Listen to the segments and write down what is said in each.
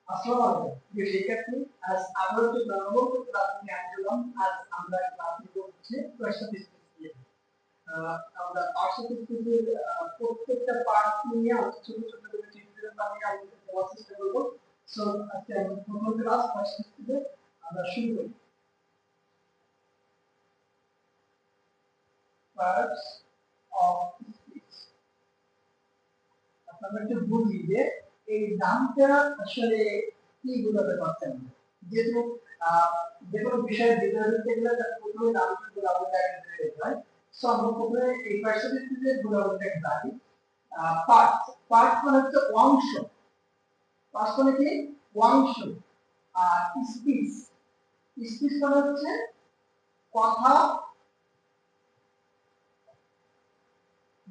আসসালামু আলাইকুম প্রিয় শিক্ষার্থী। আজ আমরা যে নবম ক্লাস নিয়ে আসলাম। আজ আমরা ক্লাস নিব হচ্ছে পার্সোনালিস্টিক্স নিয়ে। আমরা পার্সোনালিস্টিক্সের প্রত্যেকটা পার্ট নিয়ে আমরা ছোট ছোট করে টিউটোরিয়াল বানিয়ে আমাদের পড়ার চেষ্টা করব। সো আজকে আমরা প্রথম ক্লাস পার্সোনালিস্টিক্সে আমরা শুরু করি। Parts of speech. আপনারা একটু বুঝি যে এই নামটা আসলে কি বোঝাতে পারছেন, যেহেতু যে কোনো বিষয়ের ভিতরে ঢুকতে গেলে তার প্রথমে নামটা গুণাবলীটা আগে হয়। সো আমরা প্রথমে এই পার্সোনালিটিতে গুণাবলীটাকে জানি। পার্ট পার্ট মানে হচ্ছে অংশ, পার্ট মানে কি অংশ। আর স্পিচ স্পিচ মানে হচ্ছে কথা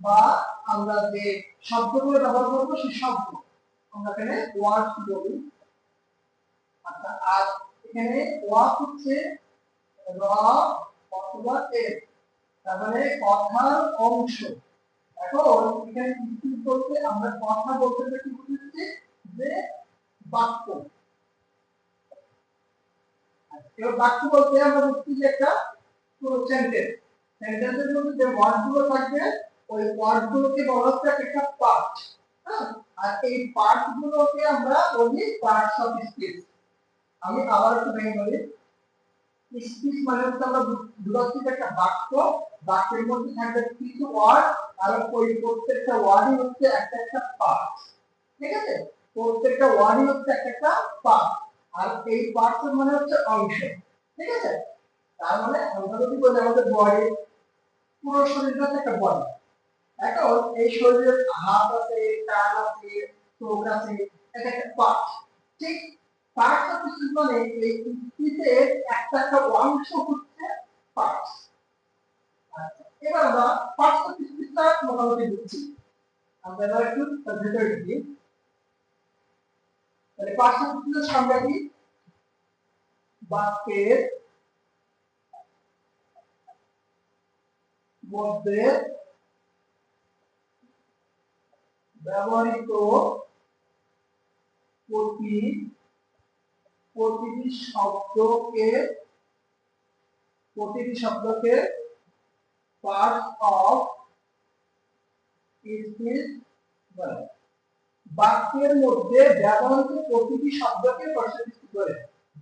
বা আমরা যে শব্দগুলো ব্যবহার করবো সেই শব্দ আমরা এখানে ওয়ার্ড বলি। আচ্ছা, আর এখানে ওয়াক হচ্ছে র অথবা এর, তার মানে কথার অংশ। এখন এখানে স্পিচ বলতে আমরা কথা বলতে কি বুঝাচ্ছি, যে বাক্য। এবার বাক্য বলতে আমরা বুঝছি যে একটা পুরো সেন্টেন্স, সেন্টেন্সের মধ্যে যে ওয়ার্ডগুলো থাকবে ওই ওয়ার্ডগুলোকে বলা হচ্ছে একটা পার্ট। হ্যাঁ, আর এই পার্টগুলোকে আমরা বলি পার্টস অফ স্পিচ। আমি আবার একটু ভেঙে বলি। স্পিচ মানে হচ্ছে আমরা বুঝাচ্ছি একটা বাক্য, বাক্যের মধ্যে থাকবে কিছু ওয়ার্ড, আর ওই প্রত্যেকটা ওয়ার্ডই হচ্ছে একটা একটা পার্ট। ঠিক আছে, প্রত্যেকটা ওয়ার্ডই হচ্ছে একটা একটা পার্ট, আর এই পার্টস মানে হচ্ছে অংশ। ঠিক আছে, তার মানে আমরা যদি বলি আমাদের বডি, পুরো শরীরটা হচ্ছে একটা বডি। এখন এই শরীরের হাত আছে, কান আছে, চোখ আছে, এটা একটা পার্ট। ঠিক, পার্টস অফ স্পিচ মানে এই স্পিচের একটা একটা অংশ হচ্ছে পার্টস। আচ্ছা, এবার আমরা পার্টস অফ স্পিচটা মোটামুটি বুঝছি। আমরা এবার একটু ভেতরে ঢুকি। তাহলে পার্টস অফ স্পিচের সংজ্ঞা কি? বাক্যের মধ্যে ব্যবহৃত প্রতিটি শব্দকে পার্ট অফ স্পিচ বলে। বাক্যের মধ্যে ব্যবহৃত প্রতিটি শব্দকে পার্সোনালিস্ট বলে।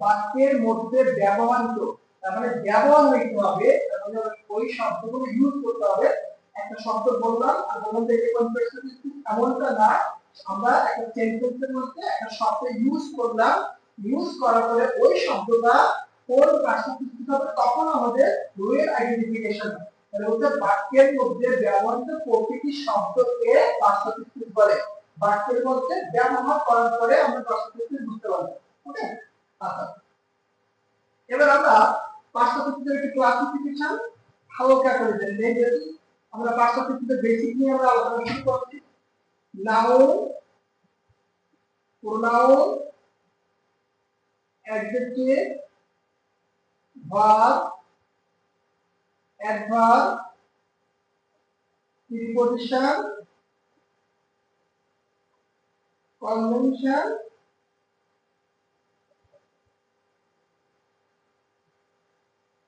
বাক্যের মধ্যে ব্যবহৃত তার মানে ব্যবহার হইতে হবে, তার মানে ওই শব্দগুলো ইউজ করতে হবে। একটা শব্দ বললাম আর বললাম যে এটা কোন পার্সোনালিস্ট, এমনটা না। আমরা একটা সেন্টেন্সের মধ্যে একটা শব্দ ইউজ করলাম, ইউজ করার পরে ওই শব্দটা কোন পার্সোনালিস্ট হবে তখন আমাদের রুয়েল আইডেন্টিফিকেশন। তাহলে ওটা বাক্যের মধ্যে ব্যবহৃত প্রতিটি শব্দকে পার্সোনালিস্ট বলে। বাক্যের মধ্যে ব্যবহার করার পরে আমরা পার্সোনালিস্ট বুঝতে পারবো। ওকে, আচ্ছা, এবার আমরা পার্সোনালিস্টের একটি ক্লাসিফিকেশন হালকা করে দেই। যেহেতু আমরা পার্সোনালিস্টের বেসিক নিয়ে আমরা আলোচনা শুরু করছি। Noun, pronoun, adjective, verb, adverb, preposition, convention,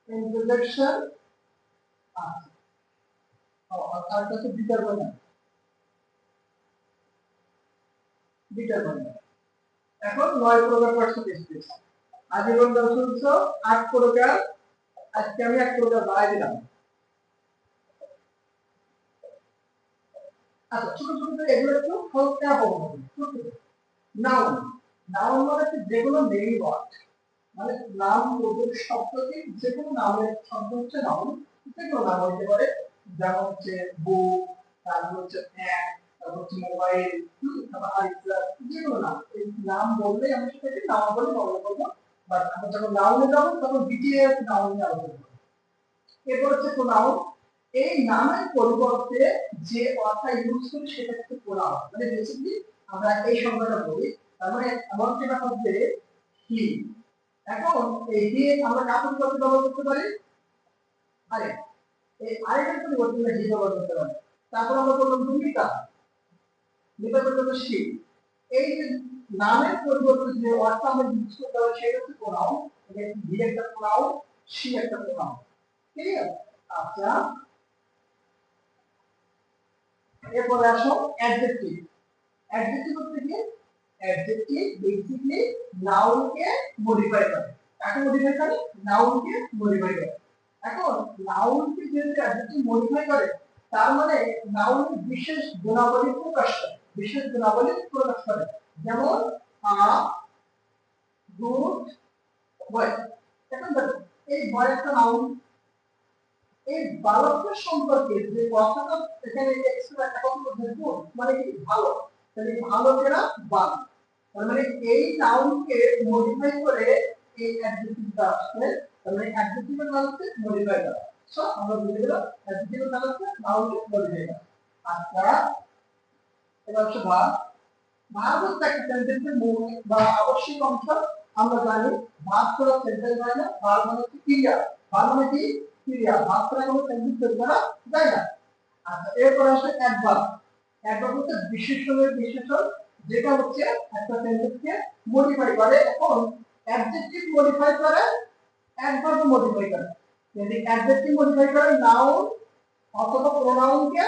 introduction, আর কাছে ডিটারমিনার। এখন 9 প্রকার পার্সোনালিস্ট। আজীবন দর্শন 8 প্রকার, আজকে আমি 1 প্রকার বাড়াই দিলাম। আচ্ছা, ছোট ছোট করে এগুলো একটু হালকা বলবো। নাউন, নাউন মানে হচ্ছে যে কোনো নেম ওয়ার্ড, মানে নাম বলতে শব্দকে যে কোনো নামের শব্দ হচ্ছে নাউন। যে কোনো নাম হতে পারে, যেমন হচ্ছে বুক, তারপর হচ্ছে ফ্যান, তারপর হচ্ছে মোবাইল, তারপর আইপ্যাড, যে কোনো নাম। এই নাম বললে আমি সেটাকে নাউন বলে ব্যবহার করবো। বাট আমরা যখন নাউনে যাবো তখন ডিটেইলস নাউন নিয়ে আলোচনা করবো। এরপর হচ্ছে প্রোনাউন, এই নামের পরিবর্তে যে অর্থটা ইউজ করি সেটা হচ্ছে প্রোনাউন। মানে বেসিক্যালি আমরা এই সংজ্ঞাটা বলি। তার মানে এমন একটা হচ্ছে হি। এখন এই হি আমরা কাকে করতে ব্যবহার করতে পারি? আরে এই আরেকটা পরিবর্তে আমরা হি ব্যবহার করতে পারি। তারপর আমরা বললাম মিতা, মিতা করতে হবে শি। এই যে নামের পরিবর্তে যে ওয়ার্ডটা আমরা ইউজ করতে হবে সেটা হচ্ছে প্রোনাউন। এখানে ভি একটা প্রোনাউন, সি একটা প্রোনাউন। ঠিক আছে? আচ্ছা, এরপরে আসো অ্যাডজেক্টিভ। অ্যাডজেক্টিভ হচ্ছে কি? অ্যাডজেক্টিভ বেসিক্যালি নাউনকে মডিফাই করে। কাকে মডিফাই করে? নাউনকে মডিফাই করে। এখন নাউনকে যেহেতু অ্যাডজেক্টিভ মডিফাই করে, তার মানে নাউনের বিশেষ গুণাবলী প্রকাশ করে। বিশেষ গুণাবলী প্রকাশ করে। যেমন আ গুড বয়। এখন দেখো এই বয় একটা নাউন। এই বালকের সম্পর্কে যে কথাটা এখানে এক্সট্রা একটা কথা বলতে গুড মানে কি? ভালো। তাহলে ভালোকেরা বাল। তার মানে এই নাউনকে মডিফাই করে এই অ্যাডজেক্টিভটা আসছে। তার মানে অ্যাডজেক্টিভের নাম হচ্ছে মডিফাই করা। সো আমরা বুঝে গেলাম অ্যাডজেক্টিভের নাম হচ্ছে নাউনকে মডিফাই করা। আচ্ছা, এবার হচ্ছে ভার্ব। ভার্ব হচ্ছে একটা সেন্টেন্সের মূল বা আবশ্যিক অংশ। আমরা জানি ভার্ব ছাড়া সেন্টেন্স হয় না। ভার্ব মানে হচ্ছে ক্রিয়া। ভার্ব মানে কি? ক্রিয়া। ভার্ব ছাড়া কোনো সেন্টেন্স তৈরি করা যায় না। আচ্ছা, এরপর আসে অ্যাডভার্ব। অ্যাডভার্ব হচ্ছে বিশেষণের বিশেষণ, যেটা হচ্ছে একটা সেন্টেন্সকে মডিফাই করে। এখন অ্যাডজেক্টিভ মডিফাই করে, অ্যাডভার্ব মডিফাই করে। যদি অ্যাডজেক্টিভ মডিফাই করে নাউন অথবা প্রোনাউনকে,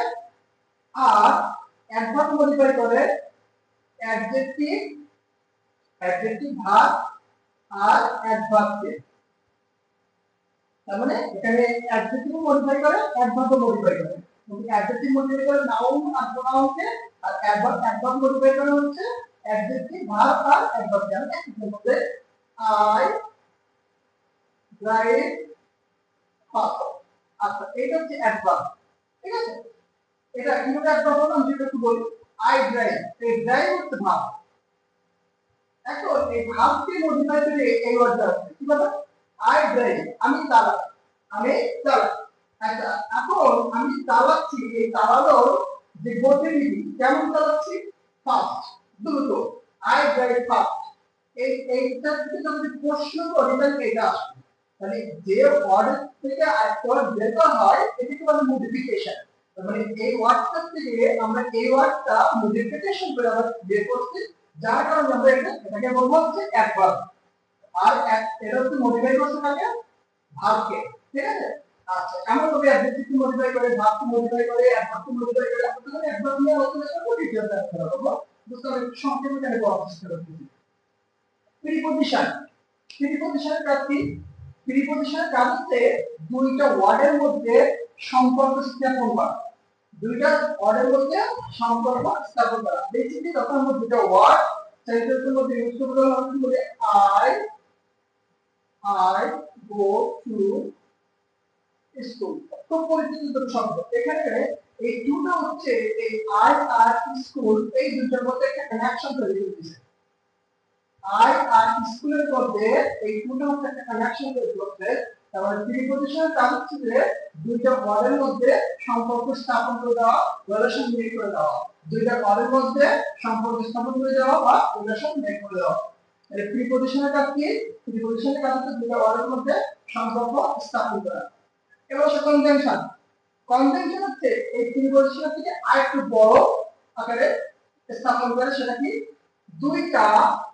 আর অ্যাডভার্ব মডিফাই করে অ্যাডজেক্টিভ, অ্যাডজেক্টিভ ভার্ব আর অ্যাডভার্বকে। তার মানে এখানে অ্যাডজেক্টিভ মডিফাই করে, অ্যাডভার্ব মডিফাই করে। অ্যাডজেক্টিভ মডিফাই করে নাউন আর প্রোনাউনকে, আর অ্যাডভার্ব মডিফাই করে হচ্ছে অ্যাডজেক্টিভ ভার্ব আর অ্যাডভার্বকে। আমি এক্সাম্পল দেই, আই ড্রাইভ ফাস্ট। আচ্ছা, এটা হচ্ছে অ্যাডভার্ব। ঠিক আছে? এটা কিভাবে অ্যাডভার্ব হলো আমি একটু বলি। আই ড্রাইভ, এই ড্রাইভ হচ্ছে ভার্ব। এখন এই ভার্বকে মডিফাই করে এই ওয়ার্ডটা আসছে কিভাবে? আই ড্রাইভ, আমি চালাই, আমি চালাই। আচ্ছা, এখন আমি চালাচ্ছি, এই চালানোর যে গতিবিধি কেমন চালাচ্ছি? ফাস্ট, দ্রুত। I drive fast. এইটা থেকে যদি প্রশ্ন করি তাহলে এটা আসবে। তাহলে যে ওয়ার্ড থেকে আরেকটা ওয়ার্ড বের করা হয় এটাকে বলে মডিফিকেশন। তার মানে এই ওয়ার্ডটা থেকে আমরা এই ওয়ার্ডটা মডিফিকেশন করে আমরা বের করছি, যার কারণে আমরা এটাকে বলবো হচ্ছে অ্যাডভার্ব। আর এটা হচ্ছে মডিফাই করছে কাকে? ভার্বকে। ঠিক আছে? আচ্ছা, আমরা তবে অ্যাডজেক্টিভ মডিফাই করে, ভার্বকে মডিফাই করে, অ্যাডভার্বকে মডিফাই করে। আমরা তখন অ্যাডভার্ব নিয়ে আলোচনা করব, ডিটেইলসে আলোচনা করব। বুঝতে হবে সংক্ষেপে কেন বলার চেষ্টা করছি। প্রিপজিশন। প্রিপজিশনের কাজ কি? প্রিপজিশনের কাজ হচ্ছে দুইটা ওয়ার্ডের মধ্যে সম্পর্ক স্থাপন করা। দুইটা ওয়ার্ডের মধ্যে সম্পর্ক স্থাপন করা। বেসিক্যালি যখন আমরা দুইটা ওয়ার্ড সেন্টেন্সের মধ্যে ইউজ করব, আমরা বলি I I go to school. খুব পরিচিত দুটো শব্দ। এখানে এই দুটো হচ্ছে এই আই আর স্কুল, এই দুটোর মধ্যে একটা কানেকশন তৈরি করতেছে। আই আর স্কুলের মধ্যে এই দুটো হচ্ছে একটা কানেকশন তৈরি করতে। তারপরে প্রিপজিশনের কাজ হচ্ছে যে দুইটা ওয়ার্ডের মধ্যে সম্পর্ক স্থাপন করে দেওয়া, রিলেশন মেক করে দেওয়া। দুইটা ওয়ার্ডের মধ্যে সম্পর্ক স্থাপন করে দেওয়া বা রিলেশন মেক করে দেওয়া। তাহলে প্রিপজিশনের কাজ কি? প্রিপজিশনের কাজ হচ্ছে দুইটা ওয়ার্ডের মধ্যে সম্পর্ক স্থাপন করা। এবার হচ্ছে কনজাংশন। কনজাংশন হচ্ছে এই প্রিপজিশনের থেকে আরেকটু বড় আকারে স্থাপন করে। সেটা কি? দুইটা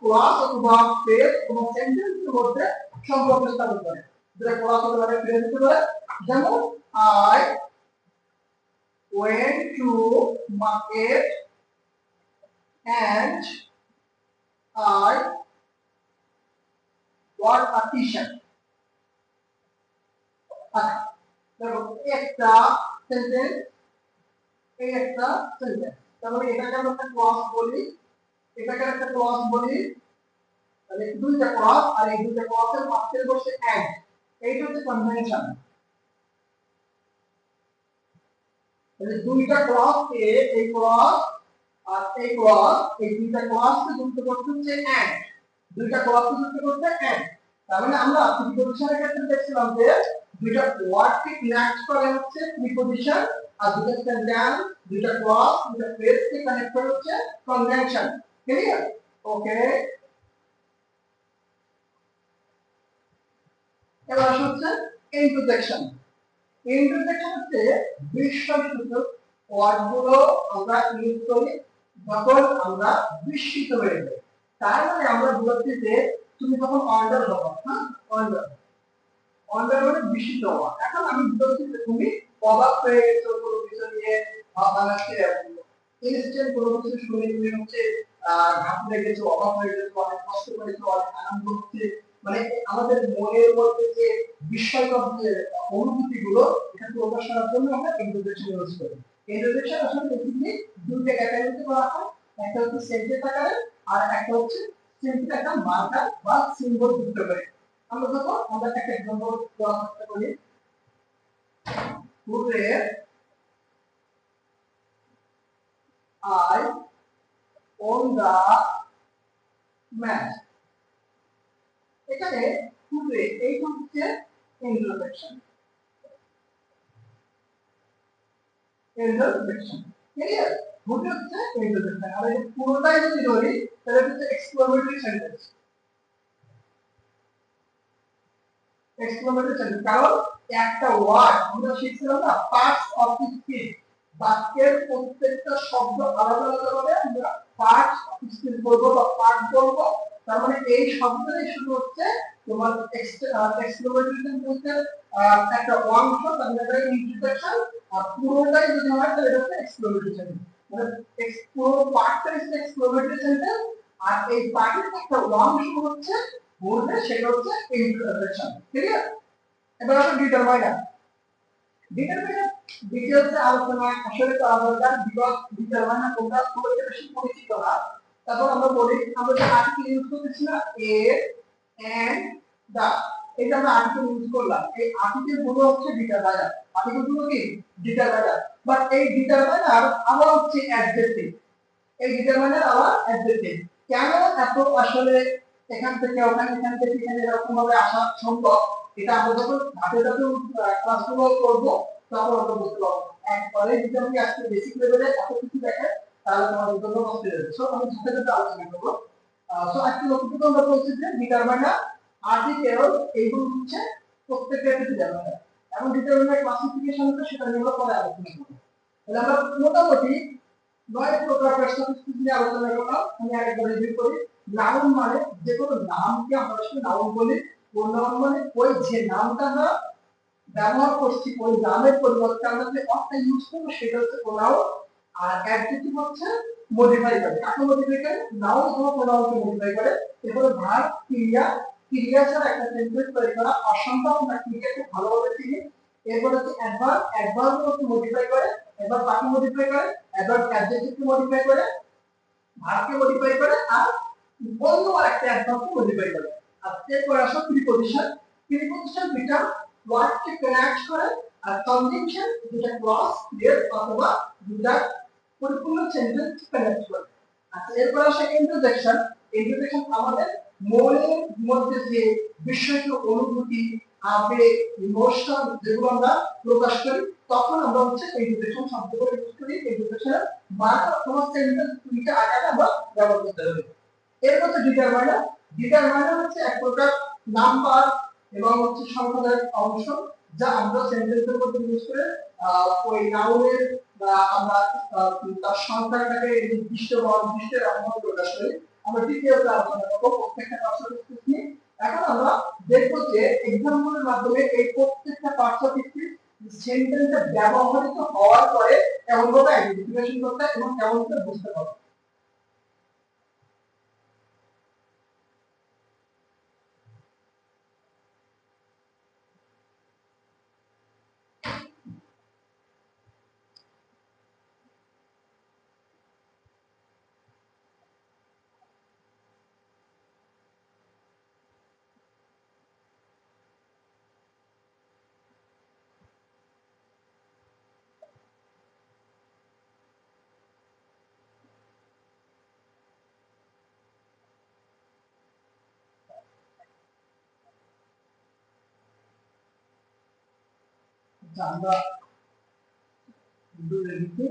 ক্লাস অথবা ফ্রেজ এবং সেন্টেন্সের মধ্যে সম্পর্ক স্থাপন করে। দুইটা ক্লাস অথবা ফ্রেজ হতে পারে। যেমন I went to market and I bought a t-shirt. আচ্ছা, দেখো একটা সেন্টেন্স, এই একটা সেন্টেন্স। তাহলে এটাকে আমরা একটা ক্লাস বলি, এটাকে একটা ক্লাস বলি। তাহলে দুইটা ক্লাস, আর এই দুইটা ক্লাসের মাঝখানে বসে এন্ড, এইটা হচ্ছে কনভেনশন। তাহলে দুইটা ক্লাসকে, এই ক্লাস আর এই ক্লাস, এই দুইটা ক্লাসকে যুক্ত করতে হচ্ছে এন্ড। দুইটা ক্লাসকে যুক্ত করতে এন্ড। তার মানে আমরা প্রিপজিশনের ক্ষেত্রে দেখছিলাম যে দুইটা ওয়ার্ডকে কানেক্ট করে হচ্ছে প্রিপজিশন, আর দুইটা সেন্টেন্স, দুইটা ক্লজ, দুইটা ফ্রেজকে কানেক্ট করে হচ্ছে কনজাংশন। ক্লিয়ার? ওকে, এবার আসা হচ্ছে ইন্টারজেকশন। ইন্টারজেকশন হচ্ছে বিস্ময়সূচক ওয়ার্ডগুলো আমরা ইউজ করি যখন আমরা বিস্মিত হয়ে যাই। তার মানে আমরা বলছি যে তুমি যখন অর্ডার হবো, হ্যাঁ, অর্ডার অর্ডার মানে বিস্মিত হওয়া। এখন আমি বলছি যে তুমি অবাক হয়ে গেছো কোনো কিছু নিয়ে, বাংলাদেশে ইনস্ট্যান্ট কোনো কিছু শুনে তুমি হচ্ছে ঘাবড়ে গেছো, অবাক হয়ে গেছো, অনেক কষ্ট করেছো, অনেক আনন্দ হচ্ছে, মানে আমাদের মনের মধ্যে যে বিস্ময়কর যে অনুভূতি গুলো এটা প্রকাশ করার জন্য আমরা ইন্ট্রোডাকশন ইউজ করি। ইন্ট্রোডাকশন আসলে বেসিক্যালি দুইটা ক্যাটাগরিতে করা হয়, একটা হচ্ছে সেন্টেন্স আকারে আর একটা হচ্ছে সিম্পল একটা মার্কার বা সিম্বল যুক্ত করে। আমরা যখন আমরা একটা এক্সাম্পল দেওয়ার চেষ্টা করি, today I won the match। এখানে today এই হচ্ছে ইন্ট্রোডাকশন, ইন্ট্রোডাকশন ক্লিয়ার। today হচ্ছে ইন্ট্রোডাকশন, আর এই পুরোটাই যদি ধরি তাহলে হচ্ছে এক্সক্লেমেটরি সেন্টেন্স। এক্সক্লেমেটরি সেন্টেন্স কারণ একটা ওয়ার্ড আমরা শিখছিলাম না, পার্টস অফ স্পিচ, বাক্যের প্রত্যেকটা শব্দ আলাদা আলাদা ভাবে আমরা পার্টস অফ স্পিচ বলবো বা পার্ট বলবো। তার মানে এই শব্দটাই শুরু হচ্ছে তোমার এক্সক্লেমেটরি সেন্টেন্সের একটা অংশ, তার মানে ইন্ট্রোডাকশন, আর পুরোটাই যদি হয় তাহলে এটা হচ্ছে এক্সক্লেমেটরি সেন্টেন্স। মানে পুরো পার্টটা হচ্ছে এক্সক্লেমেটরি সেন্টেন্স, আর এই পার্টের একটা অংশ হচ্ছে বলবে সেটা হচ্ছে ইন্ট্রোডাকশন। ক্লিয়ার? এবার আসলে ডিটারমাইনার। ডিটারমাইনার ডিটেইলসে আলোচনা আসলে করা দরকার, বিকজ ডিটারমাইনার তোমরা খুব একটা বেশি পরিচিত না। তারপর আমরা বলি, আমরা যে আর্টিকেল ইউজ করতেছি না, এ এন্ড দা, এটা আমরা আর্টিকেল ইউজ করলাম, এই আর্টিকেল গুলো হচ্ছে ডিটারমাইনার। আর্টিকেল গুলো কি ডিটারমাইনার, বাট এই ডিটারমাইনার আবার হচ্ছে অ্যাডজেক্টিভ। এই ডিটারমাইনার আবার অ্যাডজেক্টিভ। কেন এত আসলে এখান থেকে ওখানে, এখান থেকে এখানে এরকম ভাবে আসা সম্ভব, এটা আমরা যখন ধাপে ধাপে ক্লাসগুলো করবো তখন আমরা বুঝতে পারবো। একবারে যদি আমি আজকে বেসিক লেভেলে এত কিছু দেখে তাহলে তোমাদের জন্য কষ্ট হয়ে যাবে। সো আমি ধাপে ধাপে আলোচনা করবো। সো আজকে লক্ষ্য আমরা বলছি যে ডিটারমাইনার, আর্টিকেল, এইগুলো হচ্ছে প্রত্যেকটা ডিটারমাইনার। এবং ডিটারমাইনার ক্লাসিফিকেশনটা সেটা নিয়ে আমরা পরে আলোচনা করবো। তাহলে আমরা মোটামুটি 9 প্রকার স্ট্যাটিস্টিক্স নিয়ে আলোচনা করলাম। আমি আরেকবার রিভিউ করি। নাউন মানে যে কোনো নামকে আমরা আসলে নাউন বলি। প্রোনাউন মানে ওই যে নামটা আমরা ব্যবহার করছি ওই নামের পরিবর্তে আমরা যে অর্থটা ইউজ করব সেটা হচ্ছে প্রোনাউন। আর অ্যাডজেক্টিভ হচ্ছে মডিফাই করে। কাকে মডিফাই করে? নাউন অথবা প্রোনাউনকে মডিফাই করে। এরপরে ভার্ব, ক্রিয়া, ক্রিয়া ছাড়া একটা সেন্টেন্স তৈরি করা অসম্ভব, না ক্রিয়াকে ভালোভাবে চিনি। এরপর হচ্ছে অ্যাডভার্ব, অ্যাডভার্ব হচ্ছে মডিফাই করে, এবার কাকে মডিফাই করে? অ্যাডভার্ব অ্যাডজেক্টিভকে মডিফাই করে, ভার্বকে মডিফাই করে, আর অন্য আরেকটা অ্যাডভার্বকে মডিফাই করে। আর এরপর আসো প্রিপজিশন। প্রিপজিশন দুইটা ওয়ার্ডকে কানেক্ট করে, আর কনজাংশন যেটা ক্লজ, ফ্রেজ অথবা দুটা পরিপূর্ণ সেন্টেন্স কানেক্ট করে। আচ্ছা, এরপর আসে ইন্টারজেকশন। ইন্টারজেকশন আমাদের মনের মধ্যে যে বিষয়গুলো, অনুভূতি, আবেগ, ইমোশন যেগুলো আমরা প্রকাশ করি তখন আমরা হচ্ছে ইন্টারজেকশন শব্দগুলো ইউজ করি। ইন্টারজেকশন বারবার অথবা সেন্টেন্স দুইটা আকারে আমরা ব্যবহার করতে হবে। এর মধ্যে ডিটারমাইনার, ডিটারমাইনার হচ্ছে এক প্রকার নাম্বার এবং হচ্ছে সংখ্যার অংশ যা আমরা সেন্টেন্সের মধ্যে ইউজ করে ওই নাউনের বা আমরা তার সংখ্যাটাকে নির্দিষ্ট বা অনির্দিষ্ট এমন প্রকাশ করি। আমরা ডিটেইলসে আলোচনা করব প্রত্যেকটা পার্টস নিয়ে। এখন আমরা দেখব যে এক্সাম্পলের মাধ্যমে এই প্রত্যেকটা পার্টস অফ স্পিচ সেন্টেন্সে ব্যবহৃত হওয়ার পরে কেমন ভাবে আইডেন্টিফিকেশন করতে এবং কেমন করে বুঝতে পারবো। আমরা দূরে দিতে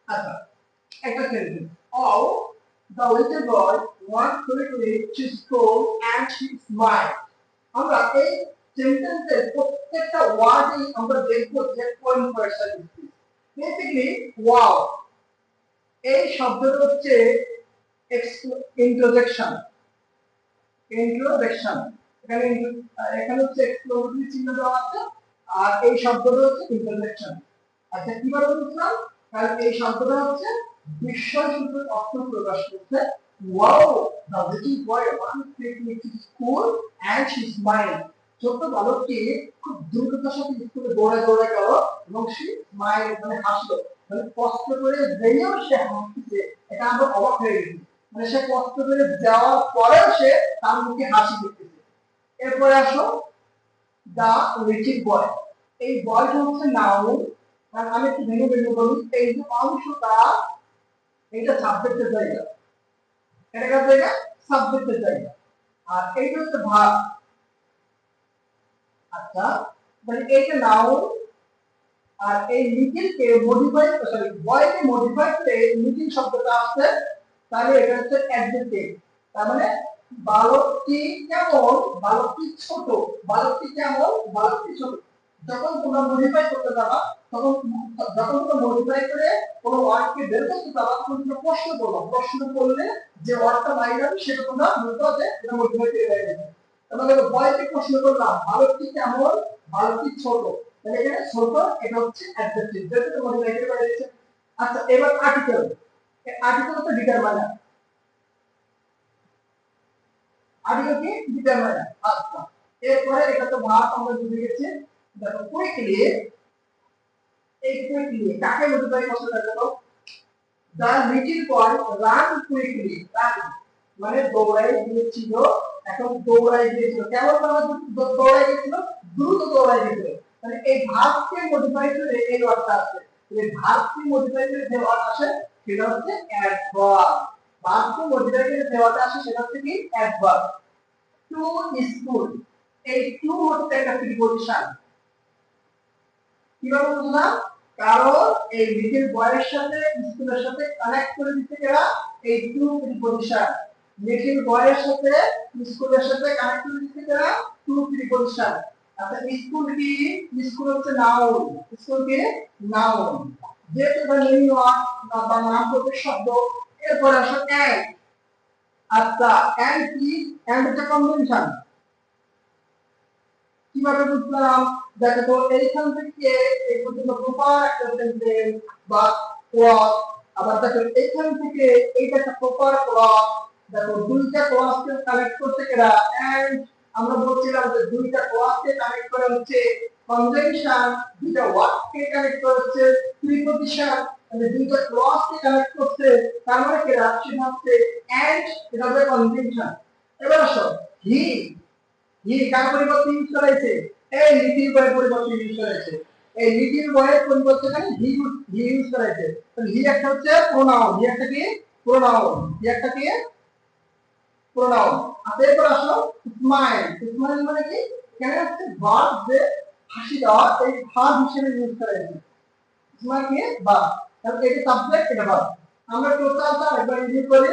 আচ্ছা, একটা sentence, all the little boy went quickly to school and he smiled। আমরা এই সেন্টেন্সের প্রত্যেকটা ওয়ার্ডই আমরা দেখবো যে কোন পার্সন বেসিক্যালি ওয়াও এই শব্দটা হচ্ছে ইন্ট্রোডাকশন ইন্ট্রোডাকশন এখানে হচ্ছে এক্সক্লেমেটরি চিহ্ন দেওয়া আছে আর এই শব্দটা হচ্ছে ইন্ট্রোডাকশন। আচ্ছা কিভাবে বুঝলাম? কারণ এই শব্দটা হচ্ছে বিস্ময় সূচক অর্থ প্রকাশ করছে। Wow the little boy want to school and she smiled. ছোট বালকটি খুব দ্রুততার সাথে স্কুলে দৌড়ে দৌড়ে গেল এবং সে স্মাইল মানে হাসলো, মানে কষ্ট করে যেও সে হাসছে, এটা আমরা অবাক হয়ে গেছি। মানে সে কষ্ট করে যাওয়ার পরেও সে তার মুখে হাসি দেখতেছে। এরপরে আসো দা লিটল বয়। এই বয়টা হচ্ছে নাউন, কারণ আমি একটু ভেঙে ভেঙে বলি। এই যে অংশটা এটা সাবজেক্টের জায়গা, এটা কার জায়গা? সাবজেক্টের জায়গা। আর এইটা হচ্ছে ভার্ব। আচ্ছা মানে এইটা নাউন আর এই লিটল কে মডিফাই সরি বয়কে মডিফাই করে লিটল শব্দটা আসছে, তাহলে এটা হচ্ছে অ্যাডজেক্টিভ। তার মানে বালকটি কেমন? বালকটি ছোট। বালকটি কেমন? বালকটি ছোট। যখন তোমরা মডিফাই করতে যাবা তখন যখন তোমরা মডিফাই করে কোনো ওয়ার্ডকে বের করতে যাবা তখন তোমরা প্রশ্ন করবা। প্রশ্ন করলে যে ওয়ার্ডটা বাইরে হবে সেটা তোমরা বলতে হবে এটা মডিফাই করে বাইরে যাবে। তাহলে বয়কে প্রশ্ন করলাম বালকটি কেমন? বালকটি ছোট। তাহলে এখানে ছোট এটা হচ্ছে অ্যাডজেক্টিভ যেটা মডিফাই করে বাইরে যাচ্ছে। আচ্ছা এবার আর্টিকেল। আর্টিকেল হচ্ছে ডিটারমাইনার। আর্টিকেল কি? ডিটারমাইনার। আচ্ছা এরপরে এটা তো ভার্ব আমরা বুঝে গেছি। দেখো কুইকলি, এই কুইকলি কাকে মডিফাই করতে দেখো? The little boy ran quickly. Ran মানে দৌড়াই গিয়েছিল, এখন দৌড়াই গিয়েছিল। কেমন ভাবে দৌড়াই গিয়েছিল? দ্রুত দৌড়াই গিয়েছিল। মানে এই ভার্বকে মডিফাই করে এই ওয়ার্ডটা আসে। এই ভার্বকে মডিফাই করে যে ওয়ার্ড আসে সেটা হচ্ছে অ্যাডভার্ব। ভার্বকে মডিফাই করে যে ওয়ার্ড আসে সেটা হচ্ছে কি? অ্যাডভার্ব। টু স্কুল, এই টু হচ্ছে একটা প্রিপজিশন। কিভাবে বুঝলাম? কারণ এই লিটল বয়ের সাথে স্কুলের সাথে কানেক্ট করে দিতে গেলা এই টু প্রিপজিশন। লিটল বয়ের সাথে স্কুলের সাথে কানেক্ট করে দিতে গেলা টু প্রিপজিশন। আচ্ছা স্কুল কি? স্কুল হচ্ছে নাউন। স্কুল কি? নাউন। যেহেতু এটা নেই ওয়ার্ড বা নাম প্রতীক শব্দ। এরপর আসো এন্ড। আচ্ছা এন্ড কি? এন্ড হচ্ছে কনভেনশন। কিভাবে বুঝলাম? দেখো তো এইখান থেকে এই পর্যন্ত প্রপার একটা সেন্টেন্স বা ক্লজ। আবার দেখো এইখান থেকে এইটা একটা প্রপার ক্লজ। দেখো দুইটা ক্লজকে কানেক্ট করতে গেলে এন্ড আমরা বলছিলাম যে দুইটা ক্লজকে কানেক্ট করে হচ্ছে কনজাংশন, দুইটা ওয়ার্ডকে কানেক্ট করে হচ্ছে প্রিপজিশন। মানে দুইটা ক্লজকে কানেক্ট করতে তার মানে কি রাখছে হচ্ছে এন্ড, এটা হবে কনজাংশন। এবার আসো হি। হি কার পরিবর্তে ইউজ করা হয়েছে? এই লিটল বয়ের পরিবর্তে ইউজ করা হয়েছে। এই লিটল বয়ের পরিবর্তে এখানে হি ইউজ করা হয়েছে। তাহলে হি একটা হচ্ছে প্রোনাউন। হি একটা কি? প্রোনাউন। হি একটা কি? প্রোনাউন। আর এরপর আসো স্মাইল। স্মাইল মানে কি? এখানে হচ্ছে ভার্ব, যে হাসি দেওয়া, এই ভার্ব হিসেবে ইউজ করা হয়েছে। স্মাইল কি? ভার্ব। তাহলে এটা সাবজেক্ট, এটা ভার্ব। আমরা টোটালটা একবার রিভিউ করি।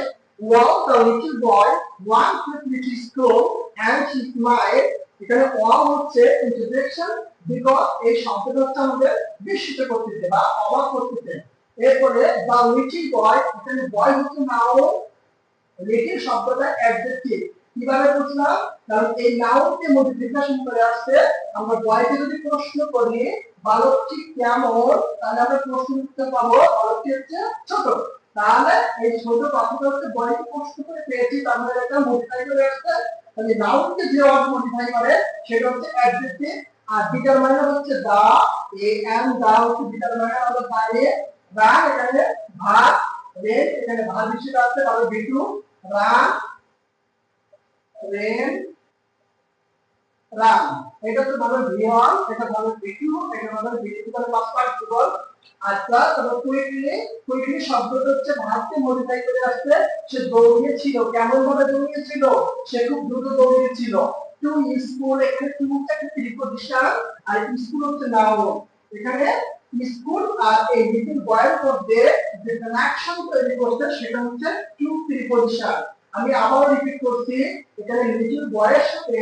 Wow, the little boy went quickly to school and she smiled. এখানে wow হচ্ছে ইন্ট্রোডাকশন, বিকজ এই শব্দটা হচ্ছে আমাদের বিস্মিত করতেছে বা অবাক করতেছে। এরপরে the little boy, এখানে boy হচ্ছে নাউন, লিটল শব্দটা অ্যাডজেক্টিভ। কিভাবে বুঝলাম? কারণ এই নাউনকে মডিফিকেশন করে আসছে। আমরা বয়কে যদি প্রশ্ন করি বালকটি কেমন, তাহলে আমরা প্রশ্ন উত্তর পাবো বালকটি হচ্ছে ছোট। তাহলে এই ছোট কথাটা হচ্ছে বয়কে প্রশ্ন করে পেয়েছি, তার মানে এটা মডিফাই করে আসছে। তাহলে নাউনকে যে ওয়ার্ড মডিফাই করে সেটা হচ্ছে অ্যাডজেক্টিভ। আর ডিটারমাইনার হচ্ছে দা, এ এম দা হচ্ছে ডিটারমাইনার, আমাদের বাইরে রান এখানে ভার্ব, রেন এখানে ভার্ব হিসেবে আছে, তাহলে বিটু রান রেন রান। এটা তো ভাবে V1, এটা ভাবে V2, এটা ভাবে V3, তাহলে পাঁচ পার্টিসিপল। আচ্ছা তাহলে কুইকলি, কুইকলি শব্দটা হচ্ছে ভার্বকে মডিফাই করে আসছে। সে দৌড়িয়েছিল। কেমন ভাবে দৌড়িয়েছিল? সে খুব দ্রুত দৌড়িয়েছিল। টু স্কুল, এখানে টু হচ্ছে একটা প্রিপজিশন আর স্কুল হচ্ছে নাউন। এখানে স্কুল আর এই লিটল বয়ের মধ্যে যে কানেকশন তৈরি করছে সেটা হচ্ছে টু প্রিপজিশন। আমি আবার রিপিট করছি, এখানে লিটল বয়ের সাথে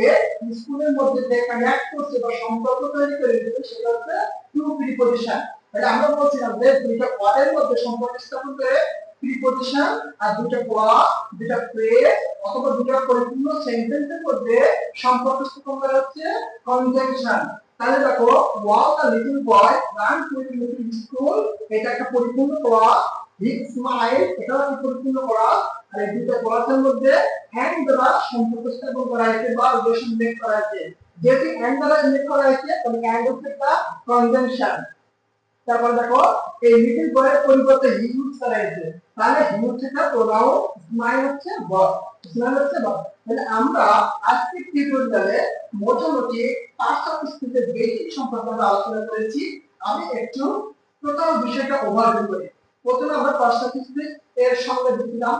স্কুলের মধ্যে যে কানেক্ট করছে বা সম্পর্ক তৈরি করে দিচ্ছে সেটা হচ্ছে টু প্রিপজিশন। তাহলে আমরা বলছিলাম যে দুইটা ওয়ার্ডের মধ্যে সম্পর্ক স্থাপন করে প্রিপজিশন, আর দুটো ক্লজ, দুটো ফ্রেজ অথবা দুটো পরিপূর্ণ সেন্টেন্সের মধ্যে সম্পর্ক স্থাপন করা হচ্ছে কনজাংশন। তাহলে দেখো walk a little boy ran to little school, এটা একটা পরিপূর্ণ ক্লজ। হি স্মাইল, এটাও একটা পরিপূর্ণ ক্লজ। আর এই দুটো ক্লজের মধ্যে হ্যান্ড দ্বারা সম্পর্ক স্থাপন করা হয়েছে বা রিলেশন মেক করা হয়েছে। যেহেতু হ্যান্ড দ্বারা মেক করা হয়েছে তাহলে হ্যান্ড হচ্ছে একটা কনজাংশন। তারপর দেখো এই লিটল বয়ের পরিবর্তে হি ইউজ করা হয়েছে, তাহলে হি হচ্ছে একটা প্রোনাউন, স্মাইল হচ্ছে ভার্ব, স্মাইল হচ্ছে ভার্ব। তাহলে আমরা আজকে টিউটোরিয়ালে মোটামুটি পাঁচটা স্পিচের বেসিক সম্পর্কে আমরা আলোচনা করেছি। আমি একটু প্রথম বিষয়টা ওভারভিউ করি। প্রথমে আমরা পাঁচটা স্পিচ এর সঙ্গে দিলাম।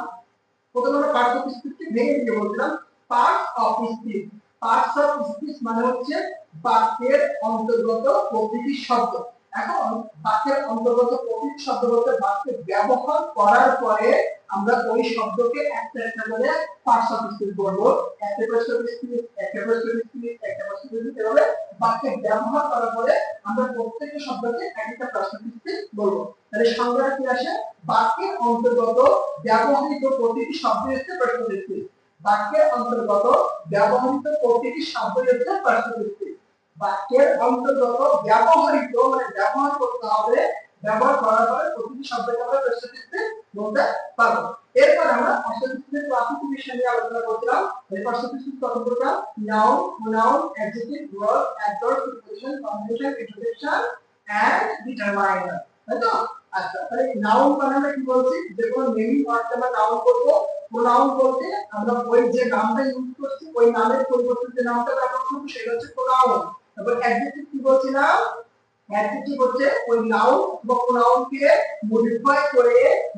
প্রথমে আমরা পার্টস অফ স্পিচকে ভেঙে দিয়ে বলছিলাম parts of speech. Parts of speech মানে হচ্ছে বাক্যের অন্তর্গত প্রতিটি শব্দ। এখন বাক্যের অন্তর্গত প্রতিটি শব্দ বলতে বাক্যে ব্যবহার করার পরে আমরা ওই শব্দকে একটা একটা করে পার্টস অফ স্পিচ বলবো। একটা পার্টস অফ স্পিচ, একটা পার্টস অফ স্পিচ, একটা পার্টস অফ স্পিচ, এভাবে বাক্যে ব্যবহার করার পরে আমরা প্রত্যেকটা শব্দকে একটা পার্টস অফ স্পিচ বলবো। তাহলে সংজ্ঞাটা কি আসে? বাক্যের অন্তর্গত ব্যবহৃত প্রতিটি শব্দ হচ্ছে পার্টস অফ স্পিচ। বাক্যের অন্তর্গত ব্যবহৃত প্রতিটি শব্দ হচ্ছে পার্টস অফ স্পিচ। বাক্যের অন্তর্গত ব্যবহৃত মানে ব্যবহার করতে হবে, ব্যবহার করার পরে প্রতিটি শব্দকে আমরা পার্টস অফ স্পিচ বলতে পারবো। এরপর আমরা পার্টস অফ স্পিচের ক্লাসিফিকেশন নিয়ে আলোচনা করছিলাম। এই পার্টস অফ স্পিচ কত প্রকার? Noun, pronoun, adjective, verb, adverb, preposition, combination, interjection and determiner. তাই তো? আচ্ছা, তাহলে নাউন মানে আমরা কি বলছি? যে কোনো নেমিং ওয়ার্ড আমরা নাউন করব। প্রোনাউন বলতে আমরা ওই যে নামটা ইউজ করছি ওই নামের পরিবর্তে যে নামটা ব্যবহার করব সেটা হচ্ছে প্রোনাউন। তারপর অ্যাডজেক্টিভ কি বলছিলাম? অ্যাডজেক্টিভ হচ্ছে ওই নাউন বা প্রোনাউনকে মডিফাই করে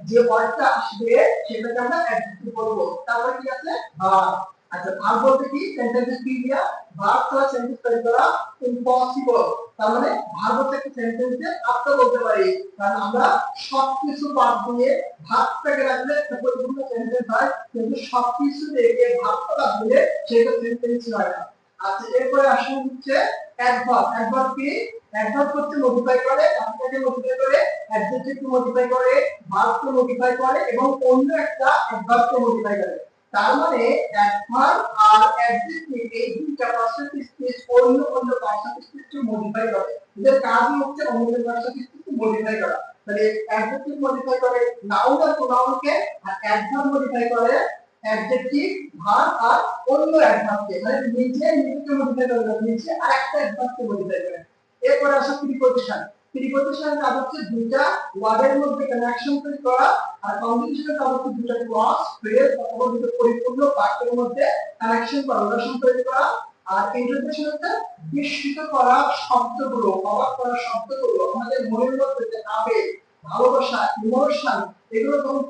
যে ওয়ার্ডটা আসবে সেটাকে আমরা অ্যাডজেক্টিভ বলবো। তারপর কি আছে? ভার্ব। আচ্ছা, ভার্ব বলতে কি? সেন্টেন্সের ক্রিয়া। ভার্ব ছাড়া সেন্টেন্স তৈরি করা ইম্পসিবল। তার মানে ভার্ব হচ্ছে একটা সেন্টেন্সে আত্মা বলতে পারি, কারণ আমরা সবকিছু বাদ দিয়ে ভার্বটাকে রাখলে একটা পরিপূর্ণ সেন্টেন্স হয়, কিন্তু সবকিছু রেখে ভার্বটা বাদ দিলে সেটা সেন্টেন্স হয় না। আচ্ছা, এরপরে আসলে হচ্ছে অ্যাডভার্ব। অ্যাডভার্ব কি? অ্যাডভার্ব হচ্ছে মডিফাই করে, বাক্যকে মডিফাই করে, অ্যাডজেক্টিভকে মডিফাই করে, ভার্বকে মডিফাই করে এবং অন্য একটা অ্যাডভার্বকে মডিফাই করে। তার মানে অ্যাডভার্ব আর অ্যাডজেক্টিভ এই দুইটা পার্সন স্পিচ অন্য অন্য পার্সন স্পিচকে মডিফাই করে। এদের কাজই হচ্ছে অন্য পার্সন স্পিচকে মডিফাই করা। তাহলে অ্যাডজেক্টিভ মডিফাই করে নাউন আর প্রোনাউনকে, আর অ্যাডভার্ব মডিফাই করে অ্যাডজেক্টিভ, ভার্ব আর অন্য অ্যাডভার্বকে, মানে নিজে নিজেকে মডিফাই করে, নিজে আর একটা অ্যাডভার্বকে মডিফাই করে। এরপর আসে প্রিপজিশন। প্রিপজিশনের কাজ হচ্ছে দুইটা ওয়ার্ডের মধ্যে কানেকশন তৈরি করা, আর কম্বিনেশনের কাজ হচ্ছে দুইটা ক্লজ, ফ্রেজ অথবা দুটো পরিপূর্ণ বাক্যের মধ্যে কানেকশন বা রিলেশন তৈরি করা। আর ইন্টারপ্রিটেশন হচ্ছে বিস্মিত করা শব্দগুলো, অবাক করা শব্দগুলো আমাদের মনের মধ্যে যে আবেগ, ভালোবাসা, ইমোশন এগুলো যখন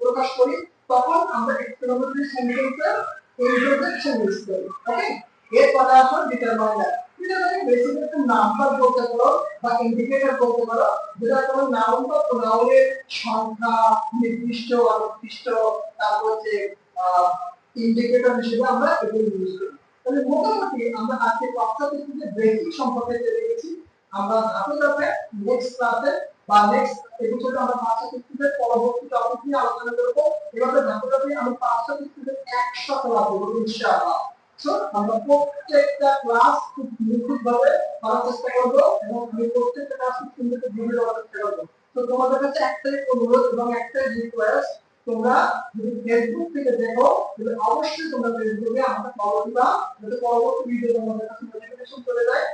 প্রকাশ করি তখন আমরা এক্সপ্লেনেটরি সেন্টেন্সের ইন্টারজেকশন ইউজ করি। ওকে, এরপরে আসো ডিটারমাইনার। ডিটারমাইনার বেসিক্যালি একটা নাম্বার বলতে পারো বা ইন্ডিকেটর বলতে পারো, যেটা তোমার নাউন বা প্রোনাউনের সংখ্যা, নির্দিষ্ট, অনির্দিষ্ট, তারপর হচ্ছে ইন্ডিকেটর হিসেবে আমরা এগুলো ইউজ করি। তাহলে মোটামুটি আমরা আজকে ক্লাসটা থেকে বেসিক সম্পর্কে জেনে গেছি। আমরা ধাপে ধাপে নেক্সট ক্লাসে বা নেক্সট এপিসোডে আমরা পাঁচটা কিস্তিতে পরবর্তী টপিক নিয়ে আলোচনা করব। এভাবে ধাপে ধাপে আমি পাঁচটা কিস্তিতে একসাথে করব ইনশাআল্লাহ। সো আমরা প্রত্যেকটা ক্লাস খুব নিখুঁতভাবে করার চেষ্টা করব এবং আমি প্রত্যেকটা ক্লাস খুব সুন্দর করে ভিডিও করার চেষ্টা করব। তো তোমাদের কাছে একটাই অনুরোধ এবং একটাই রিকোয়েস্ট, তোমরা যদি ফেসবুক থেকে দেখো তাহলে অবশ্যই তোমরা ফেসবুকে আমাকে ফলো দিবা, যাতে পরবর্তী ভিডিও তোমাদের কাছে নোটিফিকেশন চলে যায়।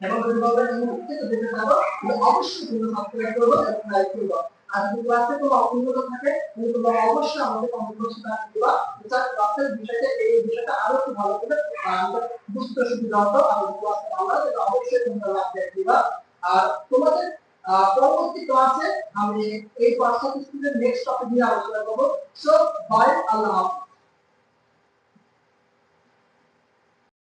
এবং যদি তোমরা ইউটিউব থেকে দেখে থাকো তাহলে অবশ্যই তোমরা সাবস্ক্রাইব করবে এবং লাইক করবে। আর যদি ক্লাসে কোনো অসুবিধা থাকে তাহলে তোমরা অবশ্যই আমাদের কমেন্ট বক্সে জানিয়ে দিবা, স্যার ক্লাসের বিষয়টা এই বিষয়টা আরো একটু ভালো করে আমরা বুঝতে সুবিধা হতো আর ক্লাসে আমরা অবশ্যই তোমরা লাইক দিবা। আর তোমাদের পরবর্তী ক্লাসে আমি এই পার্সোনাল স্কিলের নেক্সট টপিক নিয়ে আলোচনা করব। সো বাই, আল্লাহ হাফেজ।